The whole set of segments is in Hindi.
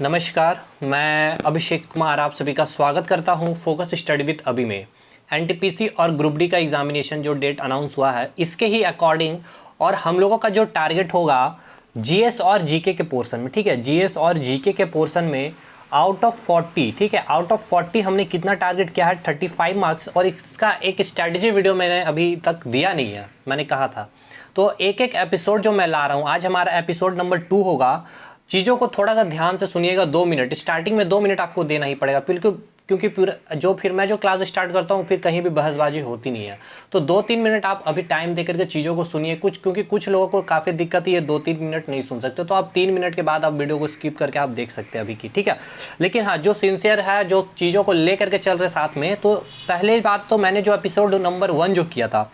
नमस्कार, मैं अभिषेक कुमार आप सभी का स्वागत करता हूं फोकस स्टडी विद अभी में। एनटीपीसी और ग्रुप डी का एग्जामिनेशन जो डेट अनाउंस हुआ है इसके ही अकॉर्डिंग और हम लोगों का जो टारगेट होगा जीएस और जीके के पोर्शन में, ठीक है। जीएस और जीके के पोर्शन में आउट ऑफ 40, ठीक है, आउट ऑफ 40 हमने कितना टारगेट किया है 35 मार्क्स। और इसका एक स्ट्रैटेजी वीडियो मैंने अभी तक दिया नहीं है, मैंने कहा था। तो एक एक एपिसोड जो मैं ला रहा हूँ, आज हमारा एपिसोड नंबर 2 होगा। चीज़ों को थोड़ा सा ध्यान से सुनिएगा। 2 मिनट, स्टार्टिंग में 2 मिनट आपको देना ही पड़ेगा, बिल्कुल, क्योंकि फिर मैं जो क्लास स्टार्ट करता हूँ फिर कहीं भी बहसबाजी होती नहीं है। तो 2-3 मिनट आप अभी टाइम दे करके चीज़ों को सुनिए। क्योंकि कुछ लोगों को काफ़ी दिक्कत है, 2-3 मिनट नहीं सुन सकते, तो आप 3 मिनट के बाद आप वीडियो को स्किप करके आप देख सकते हैं अभी की, ठीक है। लेकिन हाँ, जो सिंसियर है, जो चीज़ों को ले करके चल रहे साथ में, तो पहले बात तो मैंने जो एपिसोड नंबर 1 जो किया था,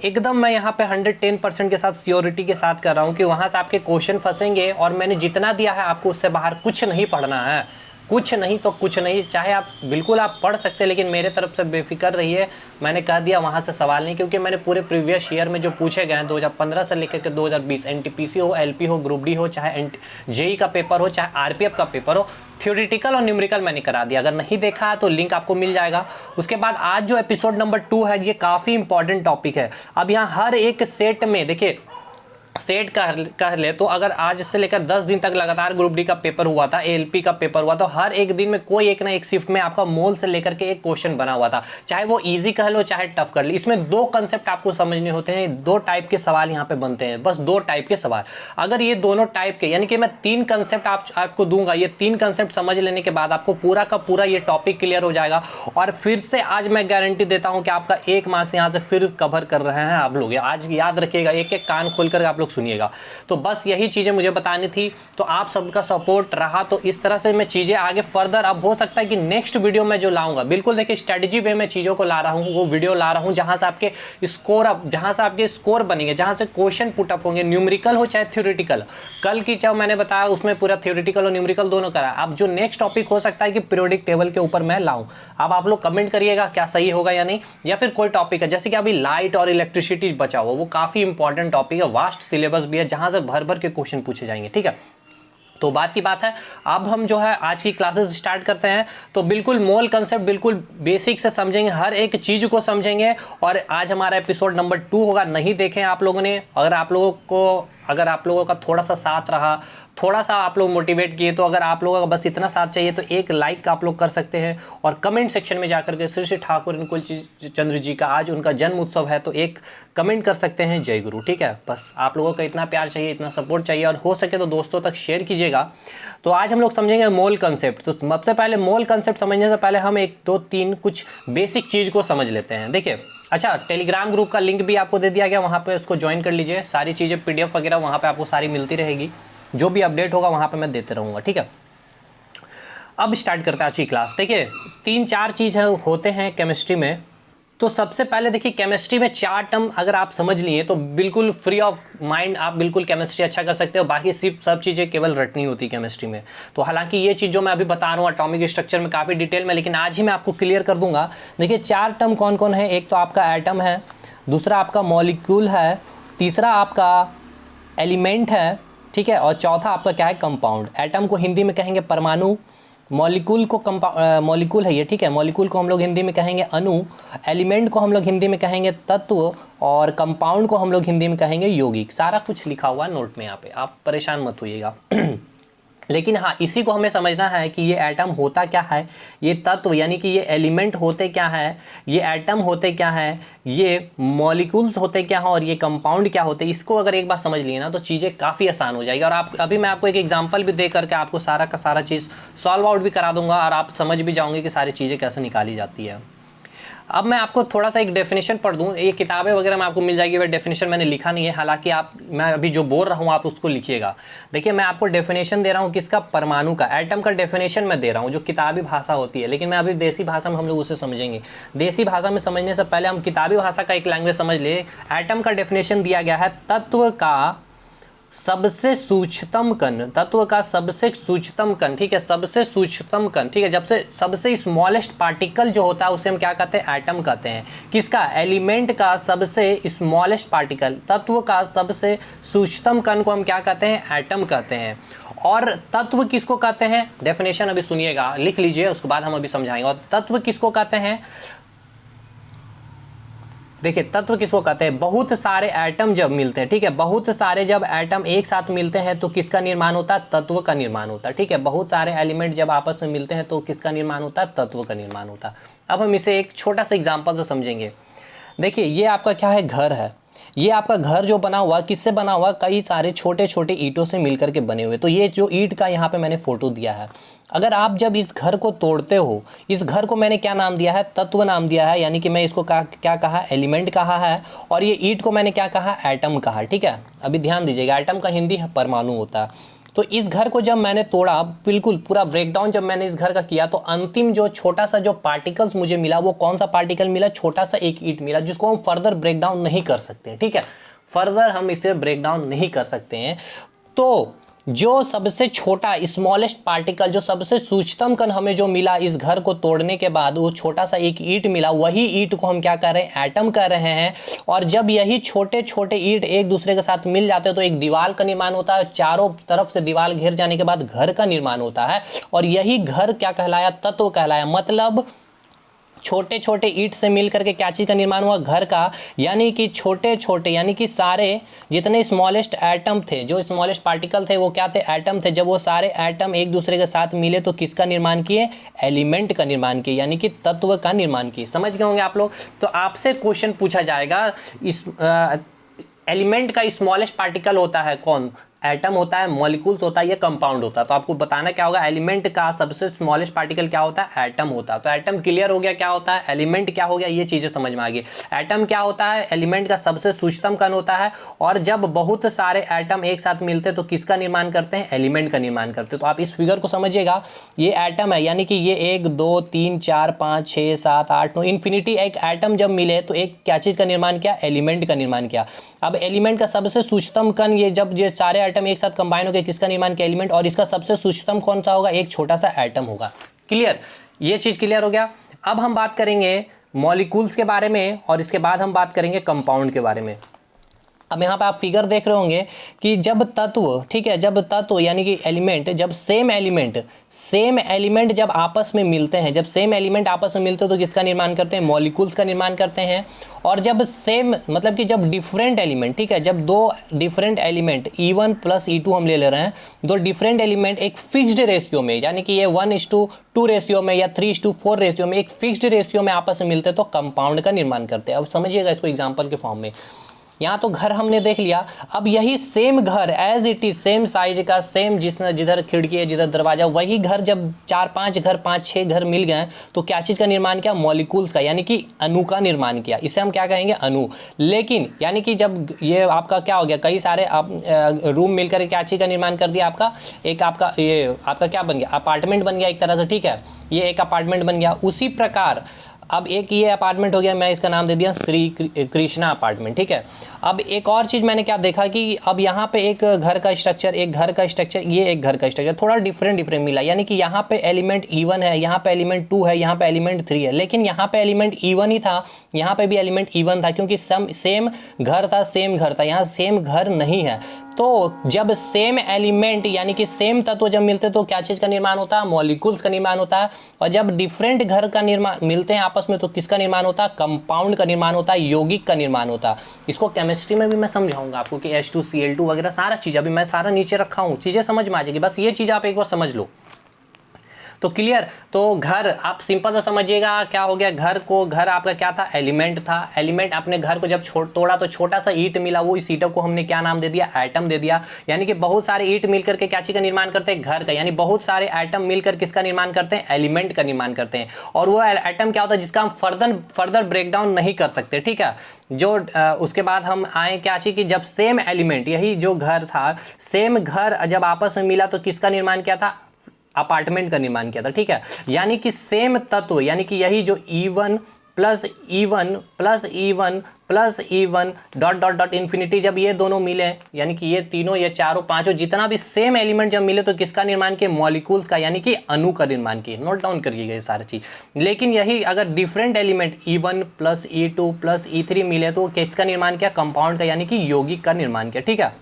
एकदम मैं यहाँ पे 110% के साथ श्योरिटी के साथ कर रहा हूँ कि वहाँ से आपके क्वेश्चन फंसेंगे। और मैंने जितना दिया है आपको उससे बाहर कुछ नहीं पढ़ना है, कुछ नहीं तो कुछ नहीं। चाहे आप बिल्कुल आप पढ़ सकते हैं, लेकिन मेरे तरफ से बेफिक्र रहिए। मैंने कह दिया वहाँ से सवाल नहीं, क्योंकि मैंने पूरे प्रीवियस ईयर में जो पूछे गए हैं 2015 से लेकर के 2020, एनटीपीसी हो, एलपी हो, ग्रुप डी हो, चाहे जेई का पेपर हो, चाहे आरपीएफ का पेपर हो, थ्योरेटिकल और न्यूमेरिकल मैंने करा दिया। अगर नहीं देखा है तो लिंक आपको मिल जाएगा। उसके बाद आज जो एपिसोड नंबर 2 है, ये काफ़ी इंपॉर्टेंट टॉपिक है। अब यहाँ हर एक सेट में देखिए, सेट कह ले तो अगर आज से लेकर 10 दिन तक लगातार ग्रुप डी का पेपर हुआ था, एएलपी का पेपर हुआ, तो हर एक दिन में कोई एक ना एक शिफ्ट में आपका मोल से लेकर के एक क्वेश्चन बना हुआ था, चाहे वो इजी कह लो चाहे टफ कर लो। इसमें 2 कंसेप्ट आपको समझने होते हैं, 2 टाइप के सवाल यहाँ पे बनते हैं, बस 2 टाइप के सवाल। अगर ये दोनों टाइप के, यानी कि मैं 3 कंसेप्ट आपको दूंगा, ये 3 कंसेप्ट समझ लेने के बाद आपको पूरा का पूरा ये टॉपिक क्लियर हो जाएगा। और फिर से आज मैं गारंटी देता हूँ कि आपका 1 मार्क्स यहाँ से फिर कवर कर रहे हैं आप लोग। आज याद रखिएगा, एक एक कान खोल कर आप लोग सुनिएगा। तो बस यही चीज़ें मुझे बतानी थी, तो आप सबका सपोर्ट रहा, तो इस तरह से मैं चीज़ें आगे फर्दर, अब हो सकता है कि नेक्स्ट वीडियो में जो लाऊंगा, बिल्कुल देखिए स्ट्रेटजी वे में चीज़ों को ला रहा हूँ, वो वीडियो ला रहा हूँ जहाँ से आपके स्कोर बनेंगे, जहाँ से क्वेश्चन पुटअप होंगे, न्यूमेरिकल हो चाहे थ्योरेटिकल। कल की जब मैंने बताया उसमें पूरा थ्योरेटिकल और न्यूमेरिकल दोनों करा। अब जो नेक्स्ट टॉपिक हो सकता है कि पीरियोडिक टेबल के ऊपर मैं लाऊं। अब आप लोग कमेंट करिएगा क्या सही होगा या नहीं, या फिर कोई टॉपिक है जैसे कि अभी लाइट और इलेक्ट्रिसिटी बचा हुआ, वो काफ़ी इंपॉर्टेंट टॉपिक है, वास्ट सिलेबस भी है, जहाँ से भर भर के क्वेश्चन पूछे जाएंगे, ठीक है। तो बात की बात है, अब हम जो है आज की क्लासेस स्टार्ट करते हैं। तो बिल्कुल मोल कंसेप्ट बिल्कुल बेसिक से समझेंगे, हर एक चीज़ को समझेंगे। और आज हमारा एपिसोड नंबर 2 होगा, नहीं देखें आप लोगों ने, अगर आप लोगों का थोड़ा सा साथ रहा, थोड़ा सा आप लोग मोटिवेट किए, तो अगर आप लोगों का बस इतना साथ चाहिए तो एक लाइक आप लोग कर सकते हैं। और कमेंट सेक्शन में जाकर के श्री ठाकुर इनकुल चंद्र जी का आज उनका जन्म उत्सव है, तो एक कमेंट कर सकते हैं जय गुरु, ठीक है। बस आप लोगों का इतना प्यार चाहिए, इतना सपोर्ट चाहिए, और हो सके तो दोस्तों तक शेयर कीजिएगा। तो आज हम लोग समझेंगे मोल कंसेप्ट। तो सबसे पहले मोल कंसेप्ट समझने से पहले हम 1-2-3 कुछ बेसिक चीज़ को समझ लेते हैं। देखिए, अच्छा, टेलीग्राम ग्रुप का लिंक भी आपको दे दिया गया, वहाँ पे उसको ज्वाइन कर लीजिए। सारी चीज़ें पीडीएफ वगैरह वहाँ पे आपको सारी मिलती रहेगी, जो भी अपडेट होगा वहाँ पे मैं देते रहूँगा, ठीक है। अब स्टार्ट करते हैं आज की क्लास। देखिए, 3-4 चीज़ होते हैं केमिस्ट्री में। तो सबसे पहले देखिए, केमिस्ट्री में 4 टर्म अगर आप समझ लिए तो बिल्कुल फ्री ऑफ माइंड आप बिल्कुल केमिस्ट्री अच्छा कर सकते हो। बाकी सिर्फ सब चीज़ें केवल रटनी होती है केमिस्ट्री में। तो हालांकि ये चीज़ जो मैं अभी बता रहा हूँ एटॉमिक स्ट्रक्चर में काफ़ी डिटेल में, लेकिन आज ही मैं आपको क्लियर कर दूंगा। देखिए, 4 टर्म कौन कौन है। एक तो आपका एटम है, दूसरा आपका मॉलिक्यूल है, तीसरा आपका एलिमेंट है, ठीक है, और चौथा आपका क्या है, कंपाउंड। एटम को हिंदी में कहेंगे परमाणु, मॉलिक्यूल को मॉलिक्यूल है ये, ठीक है, मॉलिक्यूल को हम लोग हिंदी में कहेंगे अणु, एलिमेंट को हम लोग हिंदी में कहेंगे तत्व, और कंपाउंड को हम लोग हिंदी में कहेंगे यौगिक। सारा कुछ लिखा हुआ है नोट में यहाँ पे, आप परेशान मत होइएगा। लेकिन हाँ, इसी को हमें समझना है कि ये एटम होता क्या है, ये तत्व यानी कि ये एलिमेंट होते क्या है, ये एटम होते क्या है, ये मॉलिक्यूल्स होते क्या हैं, और ये कंपाउंड क्या होते हैं। इसको अगर एक बार समझ लिए ना तो चीज़ें काफ़ी आसान हो जाएगी। और आप अभी मैं आपको एक एग्जांपल भी दे करके आपको सारा का सारा चीज़ सॉल्व आउट भी करा दूंगा, और आप समझ भी जाओगे कि सारी चीज़ें कैसे निकाली जाती है। अब मैं आपको थोड़ा सा एक डेफिनेशन पढ़ दूँ, ये किताबें वगैरह में आपको मिल जाएगी, वह डेफिनेशन मैंने लिखा नहीं है, हालांकि मैं अभी जो बोल रहा हूँ आप उसको लिखिएगा। देखिए, मैं आपको डेफिनेशन दे रहा हूँ किसका, परमाणु का, एटम का डेफिनेशन मैं दे रहा हूँ, जो किताबी भाषा होती है। लेकिन मैं अभी देसी भाषा में हम लोग उसे समझेंगे। देसी भाषा में समझने से पहले हम किताबी भाषा का एक लैंग्वेज समझ ले। एटम का डेफिनेशन दिया गया है, तत्व का सबसे सूक्ष्मतम कण, तत्व का सबसे सूक्ष्मतम कण, ठीक है, सबसे सूक्ष्मतम कण, ठीक है, जब से सबसे स्मॉलेस्ट पार्टिकल जो होता है उसे हम क्या कहते हैं, एटम कहते हैं। किसका, एलिमेंट का सबसे स्मॉलेस्ट पार्टिकल, तत्व का सबसे सूक्ष्मतम कण को हम क्या कहते हैं, एटम कहते हैं। और तत्व किसको कहते हैं, डेफिनेशन अभी सुनिएगा, लिख लीजिए, उसके बाद हम अभी समझाएंगे। और तत्व किसको कहते हैं, देखिए तत्व किसको कहते हैं, बहुत सारे एटम जब मिलते हैं, ठीक है, बहुत सारे जब एटम एक साथ मिलते हैं तो किसका निर्माण होता है, तत्व का निर्माण होता है, ठीक है, बहुत सारे एलिमेंट जब आपस में मिलते हैं तो किसका निर्माण होता है, तत्व का निर्माण होता है। अब हम इसे एक छोटा सा एग्जांपल से समझेंगे। देखिए ये आपका क्या है, घर है, ये आपका घर जो बना हुआ किससे बना हुआ, कई सारे छोटे छोटे ईंटों से मिलकर के बने हुए। तो ये जो ईंट का यहाँ पे मैंने फोटो दिया है, अगर आप जब इस घर को तोड़ते हो, इस घर को मैंने क्या नाम दिया है, तत्व नाम दिया है, यानी कि मैं इसको क्या कहा, एलिमेंट कहा है, और ये ईंट को मैंने क्या कहा, एटम कहा, ठीक है। अभी ध्यान दीजिएगा, एटम का हिंदी है परमाणु होता है। तो इस घर को जब मैंने तोड़ा, बिल्कुल पूरा ब्रेकडाउन जब मैंने इस घर का किया, तो अंतिम जो छोटा सा जो पार्टिकल्स मुझे मिला, वो कौन सा पार्टिकल मिला, छोटा सा एक ईंट मिला, जिसको हम फर्दर ब्रेकडाउन नहीं कर सकते हैं, ठीक है, फर्दर हम इसे ब्रेकडाउन नहीं कर सकते हैं। तो जो सबसे छोटा स्मॉलेस्ट पार्टिकल, जो सबसे सूक्ष्मतम कण हमें जो मिला इस घर को तोड़ने के बाद, वो छोटा सा एक ईंट मिला, वही ईंट को हम क्या कर रहे हैं, एटम कर रहे हैं। और जब यही छोटे छोटे ईंट एक दूसरे के साथ मिल जाते हैं तो एक दीवार का निर्माण होता है, चारों तरफ से दीवार घेर जाने के बाद घर का निर्माण होता है। और यही घर क्या कहलाया, तत्व कहलाया। मतलब छोटे छोटे ईंट से मिल करके क्या चीज़ का निर्माण हुआ, घर का। यानी कि छोटे छोटे, यानी कि सारे जितने स्मॉलेस्ट एटम थे, जो स्मॉलेस्ट पार्टिकल थे, वो क्या थे, एटम थे। जब वो सारे एटम एक दूसरे के साथ मिले तो किसका निर्माण किए, एलिमेंट का निर्माण किए, यानी कि तत्व का निर्माण किए। समझ गए होंगे आप लोग। तो आपसे क्वेश्चन पूछा जाएगा, इस एलिमेंट का स्मॉलेस्ट पार्टिकल होता है कौन, एटम होता है, मॉलिक्यूल्स होता है, ये कंपाउंड होता है। तो आपको बताना क्या होगा, एलिमेंट का सबसे स्मॉलेस्ट पार्टिकल क्या होता है, एटम होता है। तो एटम क्लियर हो गया क्या होता है, एलिमेंट क्या हो गया, ये चीजें समझ में आ गई। एटम क्या होता है, एलिमेंट का सबसे सूक्ष्मतम कण होता है। और जब बहुत सारे एटम एक साथ मिलते हैं तो किसका निर्माण करते हैं, एलिमेंट का निर्माण करते हैं। तो आप इस फिगर को समझिएगा, ये एटम है, यानी कि ये 1 2 3 4 5 6 7 8 9 इन्फिनिटी एक एटम जब मिले तो एक क्या चीज का निर्माण किया, एलिमेंट का निर्माण किया। अब एलिमेंट का सबसे सूक्ष्मतम कण, ये जब ये सारे एटम एक साथ कंबाइन होकर किसका निर्माण किया, एलिमेंट। और इसका सबसे सूक्ष्मतम कौन सा होगा, एक छोटा सा एटम होगा। क्लियर, ये चीज क्लियर हो गया। अब हम बात करेंगे मॉलिक्यूल्स के बारे में और इसके बाद हम बात करेंगे कंपाउंड के बारे में। अब यहाँ पे आप फिगर देख रहे होंगे कि जब तत्व, ठीक है, जब तत्व यानी कि एलिमेंट, जब सेम एलिमेंट जब आपस में मिलते हैं, जब सेम एलिमेंट आपस में मिलते हैं तो किसका निर्माण करते हैं, मॉलिक्यूल्स का निर्माण करते हैं। और जब सेम, मतलब कि जब डिफरेंट एलिमेंट, ठीक है, जब दो डिफरेंट एलिमेंट E1 + E2 हम ले रहे हैं, दो डिफरेंट एलिमेंट एक फिक्स्ड रेशियो में, यानी कि ये 1:2 रेशियो में या 3:4 रेशियो में, एक फिक्स्ड रेशियो में आपस में मिलते हैं तो कंपाउंड का निर्माण करते हैं। अब समझिएगा इसको एग्जाम्पल के फॉर्म में। यहाँ तो घर हमने देख लिया, अब यही सेम घर as it is, same size का, सेम जिधर खिड़की है, जिधर दरवाजा, वही घर जब 4-5 घर 5-6 घर मिल गए तो क्या चीज़ का निर्माण किया, मॉलिक्यूल्स का, यानी कि अणु का निर्माण किया। इसे हम क्या कहेंगे, अणु। लेकिन यानी कि जब ये आपका क्या हो गया, कई सारे आप रूम मिलकर क्या चीज़ का निर्माण कर दिया, आपका एक आपका ये आपका क्या बन गया, अपार्टमेंट बन गया एक तरह से, ठीक है, ये एक अपार्टमेंट बन गया। उसी प्रकार अब एक ये अपार्टमेंट हो गया, मैं इसका नाम दे दिया श्री कृष्णा अपार्टमेंट, ठीक है। अब एक और चीज़ मैंने क्या देखा कि अब यहाँ पे एक घर का स्ट्रक्चर, ये एक घर का स्ट्रक्चर थोड़ा डिफरेंट मिला। यानी कि यहाँ पे एलिमेंट E1 है, यहाँ पे एलिमेंट 2 है, यहाँ पे एलिमेंट 3 है, लेकिन यहाँ पे एलिमेंट E1 ही था, यहाँ पे भी एलिमेंट E1 था, क्योंकि सेम घर था, यहाँ सेम घर नहीं है। तो जब सेम एलिमेंट यानी कि सेम तत्व जब मिलते तो क्या चीज़ का निर्माण होता है, मॉलिक्यूल्स का निर्माण होता है। और जब डिफरेंट घर का निर्माण मिलते हैं आपस में तो किसका निर्माण होता है, कंपाउंड का निर्माण होता है, यौगिक का निर्माण होता है। इसको केमिस्ट्री में भी मैं समझाऊंगा आपको कि H2Cl2 वगैरह सारा चीज़ अभी मैं सारा नीचे रखा हूँ, चीज़ें समझ में आ जाएगी, बस ये चीज़ आप एक बार समझ लो। तो क्लियर, तो घर आप सिंपल से समझिएगा क्या हो गया, घर आपका क्या था, एलिमेंट था। एलिमेंट अपने घर को जब तोड़ा तो छोटा सा ईंट मिला, वो इस ईंट को हमने क्या नाम दे दिया, एटम दे दिया। यानी कि बहुत सारे ईंट मिलकर के क्या चीज़ का निर्माण करते हैं, घर का, यानी बहुत सारे एटम मिलकर किसका निर्माण करते हैं, एलिमेंट का निर्माण करते हैं। और वो एटम क्या होता है, जिसका हम फर्दर ब्रेकडाउन नहीं कर सकते, ठीक है। जो उसके बाद हम आए क्या चीज़ की, जब सेम एलिमेंट, यही जो घर था, सेम घर जब आपस में मिला तो किसका निर्माण किया था, अपार्टमेंट का निर्माण किया था, ठीक है। यानी कि सेम तत्व, यानी कि यही जो E1 + E1 + E1 + E1 ... infinity, जब ये दोनों मिले, यानी कि ये तीनों, ये चारों पांचों जितना भी सेम एलिमेंट जब मिले तो किसका निर्माण किए, मॉलिक्यूल्स का, यानी कि अणु का निर्माण किए। नोट डाउन करिएगा ये सारी चीज। लेकिन यही अगर different element E1 + E2 + E3 मिले तो किसका निर्माण किया, कंपाउंड का, यानी कि यौगिक का निर्माण किया, ठीक है।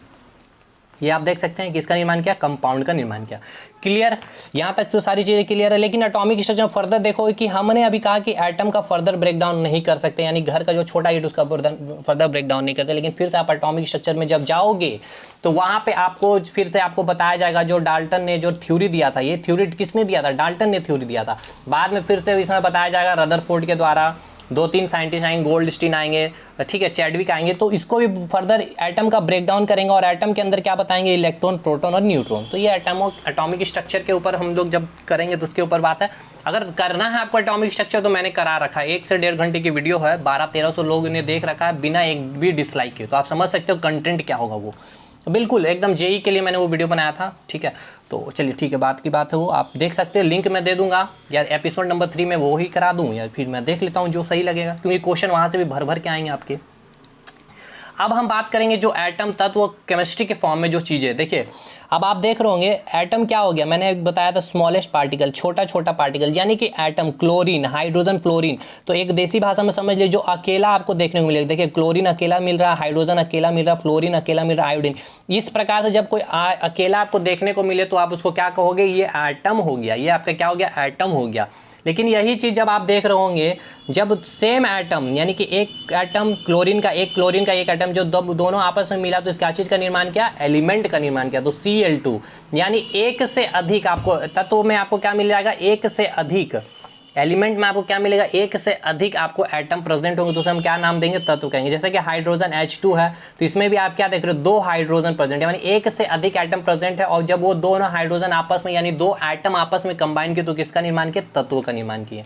ये आप देख सकते हैं किसका निर्माण किया, कंपाउंड का निर्माण किया। क्लियर, यहाँ तक तो सारी चीज़ें क्लियर है। लेकिन एटॉमिक स्ट्रक्चर फर्दर देखो कि हमने अभी कहा कि एटम का फर्दर ब्रेकडाउन नहीं कर सकते, यानी घर का जो छोटा यूनिट उसका फर्दर ब्रेकडाउन नहीं करते। लेकिन फिर से आप एटॉमिक स्ट्रक्चर में जब जाओगे तो वहाँ पे आपको फिर से आपको बताया जाएगा, जो डाल्टन ने जो थ्योरी दिया था, ये थ्योरी किसने दिया था, डाल्टन ने थ्योरी दिया था। बाद में फिर से इसमें बताया जाएगा रदरफोर्ड के द्वारा, 2-3 साइंटिस्ट आएंगे, गोल्डस्टीन आएंगे, ठीक है, चैडविक आएंगे, तो इसको भी फर्दर एटम का ब्रेकडाउन करेंगे और एटम के अंदर क्या बताएंगे, इलेक्ट्रॉन, प्रोटॉन और न्यूट्रॉन। तो ये एटॉमिक स्ट्रक्चर के ऊपर हम लोग जब करेंगे तो उसके ऊपर बात है। अगर करना है आपको एटॉमिक स्ट्रक्चर तो मैंने करा रखा है, 1 से 1.5 घंटे की वीडियो है, 1200-1300 लोग ने देख रखा है बिना एक भी डिसलाइक के, तो आप समझ सकते हो कंटेंट क्या होगा वो। बिल्कुल एकदम जेई के लिए मैंने वो वीडियो बनाया था, ठीक है। तो चलिए ठीक है, बात की बात है वो आप देख सकते हैं, लिंक मैं दे दूंगा, या एपिसोड नंबर 3 में वो ही करा दूं, या फिर मैं देख लेता हूं जो सही लगेगा, क्योंकि क्वेश्चन वहाँ से भी भर भर के आएंगे आपके। अब हम बात करेंगे जो एटम तत्व केमिस्ट्री के फॉर्म में जो चीज़ें, देखिए अब आप देख रहे होंगे एटम क्या हो गया, मैंने बताया था स्मॉलेस्ट पार्टिकल, छोटा छोटा पार्टिकल, यानी कि एटम, क्लोरीन, हाइड्रोजन, फ्लोरीन। तो एक देसी भाषा में समझ लीजिए जो अकेला आपको देखने को मिलेगा, देखिए क्लोरीन अकेला मिल रहा है, हाइड्रोजन अकेला मिल रहा है, फ्लोरीन अकेला मिल रहा है, आयोडीन। इस प्रकार से जब कोई अकेला आपको देखने को मिले तो आप उसको क्या कहोगे, ये एटम हो गया, ये आपका क्या हो गया, एटम हो गया। लेकिन यही चीज़ जब आप देख रहे होंगे, जब सेम एटम यानी कि एक एटम क्लोरीन का एक एटम जो दोनों आपस में मिला तो इसका चीज़ का निर्माण किया, एलिमेंट का निर्माण किया, तो Cl2, यानी एक से अधिक आपको तत्व में आपको क्या मिल जाएगा, एक से अधिक एलिमेंट में आपको क्या मिलेगा, एक से अधिक आपको एटम प्रेजेंट होंगे, तो उसे हम क्या नाम देंगे, तत्व कहेंगे। जैसे कि हाइड्रोजन H2 है, तो इसमें भी आप क्या देख रहे हो, 2 हाइड्रोजन प्रेजेंट है, यानी एक से अधिक एटम प्रेजेंट है, और जब वो दोनों हाइड्रोजन आपस में यानी 2 एटम आपस में कंबाइन किए तो किसका निर्माण किए, तत्व का निर्माण किए।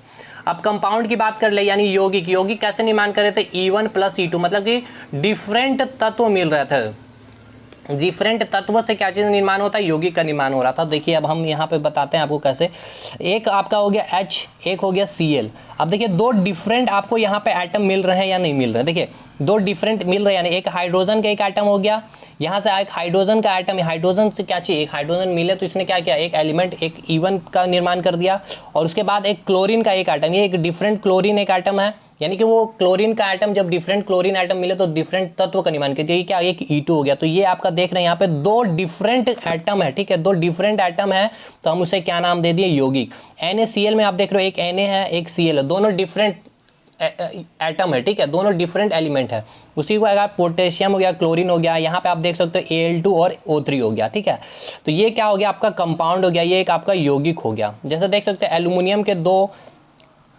अब कंपाउंड की बात कर ले, यानी यौगिक कैसे निर्माण कर रहे थे, E1 + E2, मतलब कि डिफरेंट तत्व मिल रहे थे, डिफरेंट तत्व से क्या चीज़ निर्माण होता है, यौगिक का निर्माण हो रहा था। देखिए अब हम यहाँ पे बताते हैं आपको कैसे। एक आपका हो गया H, एक हो गया Cl। अब देखिए 2 डिफरेंट आपको यहाँ पे एटम मिल रहे हैं या नहीं मिल रहे, देखिए 2 डिफरेंट मिल रहे हैं, यानी एक हाइड्रोजन का एक एटम हो गया, यहाँ से एक हाइड्रोजन का एटम, हाइड्रोजन से क्या चाहिए, एक हाइड्रोजन मिले तो इसने क्या किया, एक एलिमेंट, एक E1 का निर्माण कर दिया, और उसके बाद एक क्लोरीन का एक एटम, ये एक डिफरेंट क्लोरीन एक एटम है, यानी कि वो क्लोरीन का एटम, जब डिफरेंट क्लोरीन एटम मिले तो डिफरेंट तत्व का निर्माण किया, ये क्या, एक E2 हो गया। तो ये आपका देख रहे हैं यहाँ पे 2 डिफरेंट एटम है, ठीक है, 2 डिफरेंट एटम है, तो हम उसे क्या नाम दे दिए, यौगिक। NaCl में आप देख रहे हो एक Na है, एक Cl है, दोनों डिफरेंट एटम है, ठीक है, दोनों डिफरेंट एलिमेंट है। उसी को अगर पोटेशियम हो गया, क्लोरीन हो गया, यहाँ पे आप देख सकते हो Al2 और O3 हो गया, ठीक है। तो ये क्या हो गया, आपका कंपाउंड हो गया, ये एक आपका यौगिक हो गया। जैसे देख सकते हैं एल्यूमिनियम के 2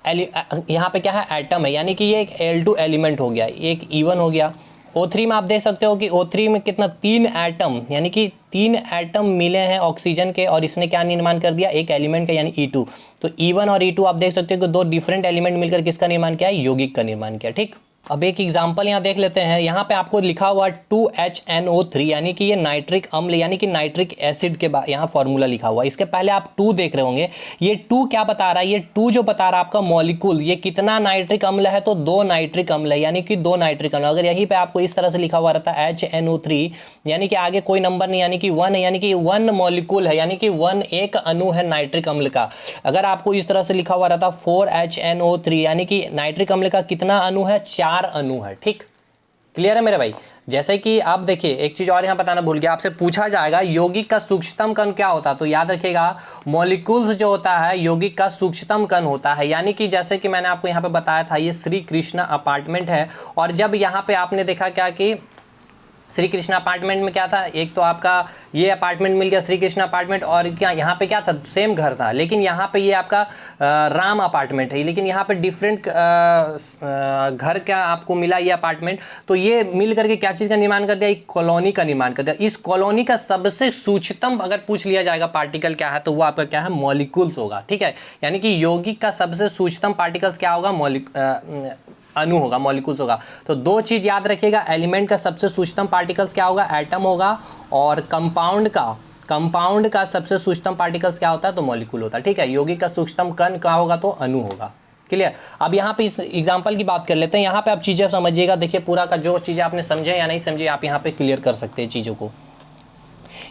यहाँ पे क्या है, एटम है, यानी कि ये एक Al2 एलिमेंट हो गया, एक E1 हो गया। O3 में आप देख सकते हो कि O3 में कितना, 3 एटम, यानी कि 3 एटम मिले हैं ऑक्सीजन के, और इसने क्या निर्माण कर दिया, एक एलिमेंट का, यानी E2। तो E1 और E2 आप देख सकते हो कि 2 डिफरेंट एलिमेंट मिलकर किसका निर्माण किया है, यौगिक का निर्माण किया, ठीक। अब एक एग्जाम्पल यहाँ देख लेते हैं, यहाँ पे आपको लिखा हुआ 2HNO3, यानी कि ये नाइट्रिक अम्ल यानी कि नाइट्रिक एसिड के बाद यहाँ फॉर्मूला लिखा हुआ है। इसके पहले आप 2 देख रहे होंगे, ये 2 क्या बता रहा है, ये 2 जो बता रहा है आपका मॉलिक्यूल, ये कितना नाइट्रिक अम्ल है, तो 2 नाइट्रिक अम्ल है, यानी कि 2 नाइट्रिक अम्ल। अगर यहीं पे आपको इस तरह से लिखा हुआ रहता है HNO3, यानी कि आगे कोई नंबर नहीं, यानी कि 1 है, यानी कि 1 मॉलिक्यूल है, यानी कि 1 एक अणु है नाइट्रिक अम्ल का। अगर आपको इस तरह से लिखा हुआ रहता 4HNO3, यानी कि नाइट्रिक अम्ल का कितना अणु है, 4 अणु है, ठीक। क्लियर है मेरे भाई। जैसे कि आप देखिए एक चीज और यहाँ बताना भूल गया, आपसे पूछा जाएगा यौगिक का सूक्ष्मतम कण क्या होता है, तो याद रखिएगा मॉलिक्यूल्स जो होता है यौगिक का सूक्ष्मतम कण होता है। यानी कि जैसे कि मैंने आपको यहाँ पे बताया था, ये श्री कृष्ण अपार्टमेंट है, और जब यहाँ पे आपने देखा क्या कि श्री कृष्ण अपार्टमेंट में क्या था, एक तो आपका ये अपार्टमेंट मिल गया श्री कृष्ण अपार्टमेंट, और क्या यहाँ पे क्या था, सेम घर था, लेकिन यहाँ पे ये आपका राम अपार्टमेंट है, लेकिन यहाँ पे डिफरेंट घर क्या आपको मिला ये अपार्टमेंट। तो ये मिल करके क्या चीज़ का निर्माण कर दिया, एक कॉलोनी का निर्माण कर दिया। इस कॉलोनी का सबसे सूक्ष्मतम अगर पूछ लिया जाएगा पार्टिकल क्या है, तो वो आपका क्या है, मॉलिक्यूल्स होगा, ठीक है। यानी कि यौगिक का सबसे सूक्ष्मतम पार्टिकल्स क्या होगा, अणु होगा, मॉलिक्यूल्स होगा। तो 2 चीज़ याद रखिएगा, एलिमेंट का सबसे सूक्ष्मतम पार्टिकल्स क्या होगा, एटम होगा, और कंपाउंड का सबसे सूक्ष्मतम पार्टिकल्स क्या होता है, तो मॉलिक्यूल होता है, ठीक है। यौगिक का सूक्ष्मतम कण क्या होगा, तो अणु होगा। क्लियर। अब यहाँ पे इस एग्जाम्पल की बात कर लेते हैं, यहाँ पे आप चीज़ें समझिएगा, देखिए पूरा का जो चीज़ें आपने समझे या नहीं समझे आप यहाँ पे क्लियर कर सकते हैं चीज़ों को।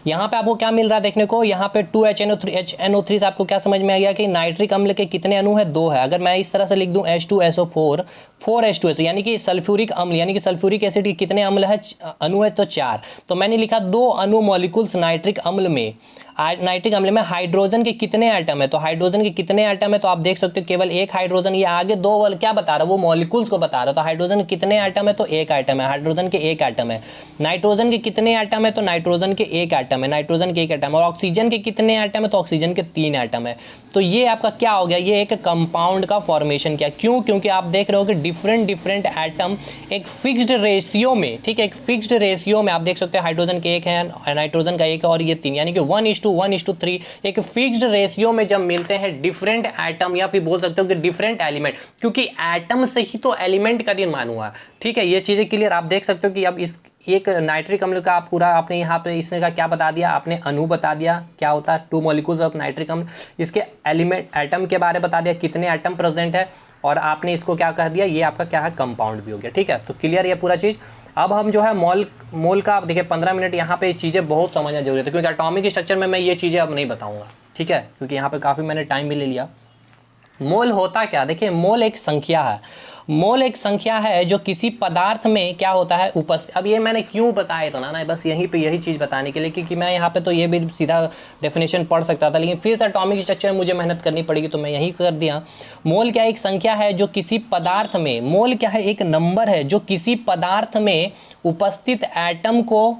यहाँ पे आपको क्या मिल रहा है देखने को, यहाँ पे 2HNO3 से आपको क्या समझ में आ गया कि नाइट्रिक अम्ल के कितने अणु है, 2 है। अगर मैं इस तरह से लिख दूं H2SO4 4H2SO, यानी कि सल्फ्यूरिक अम्ल यानी कि सल्फ्यूरिक एसिड के कितने अम्ल है, अणु है तो 4। तो मैंने लिखा 2 अणु मॉलिक्यूल्स नाइट्रिक अम्ल में। नाइट्रिक अम्ल में हाइड्रोजन के कितने एटम है, तो हाइड्रोजन के कितने एटम है, तो आप देख सकते हो केवल एक हाइड्रोजन, ये आगे 2 वाले क्या बता रहा है, वो मॉलिक्यूल्स को बता रहा है। तो हाइड्रोजन के कितने एटम है, तो एक एटम है, हाइड्रोजन के एक एटम है। नाइट्रोजन के कितने एटम है, तो नाइट्रोजन के एक एटम है, नाइट्रोजन के एक एटम। और ऑक्सीजन के कितने एटम है, तो ऑक्सीजन के 3 एटम है। तो ये आपका क्या हो गया, ये एक कंपाउंड का फॉर्मेशन किया। क्यों? क्योंकि आप देख रहे हो कि डिफरेंट एटम एक फिक्स्ड रेशियो में, ठीक है, एक फिक्स्ड रेशियो में आप देख सकते हो हाइड्रोजन के एक है, नाइट्रोजन का एक है, और ये 3, यानी कि 1:1:3 एक फिक्स्ड रेशियो में जब मिलते हैं डिफरेंट एटम, या फिर बोल सकते हो कि डिफरेंट एलिमेंट, क्योंकि एटम से ही तो एलिमेंट का निर्माण हुआ है। ठीक है, ये चीज़ें क्लियर। आप देख सकते हो कि अब इस एक नाइट्रिक अम्ल का पूरा आपने यहाँ पे इसने का क्या बता दिया, आपने अणु बता दिया क्या होता है, 2 मॉलिक्यूल्स ऑफ नाइट्रिक अम्ल, इसके एलिमेंट एटम के बारे में बता दिया कितने एटम प्रेजेंट है, और आपने इसको क्या कह दिया, ये आपका क्या है, कंपाउंड भी हो गया। ठीक है, तो क्लियर ये पूरा चीज़। अब हम जो है मोल का देखिए 15 मिनट यहाँ पे चीज़ें बहुत समझना जरूरी है, क्योंकि एटॉमिक स्ट्रक्चर में मैं ये चीज़ें अब नहीं बताऊँगा। ठीक है, क्योंकि यहाँ पे काफ़ी मैंने टाइम भी ले लिया। मोल होता क्या, देखिए मोल एक संख्या है। मोल एक संख्या है जो किसी पदार्थ में क्या होता है, उपस्थित। अब ये मैंने क्यों बताया इतना ना, बस यहीं पे यही चीज़ बताने के लिए, क्योंकि मैं यहाँ पे तो ये भी सीधा डेफिनेशन पढ़ सकता था, लेकिन फिर से एटॉमिक स्ट्रक्चर में मुझे मेहनत करनी पड़ेगी, तो मैं यही कर दिया। मोल क्या, एक संख्या है जो किसी पदार्थ में, मोल क्या है, एक नंबर है जो किसी पदार्थ में उपस्थित एटम को,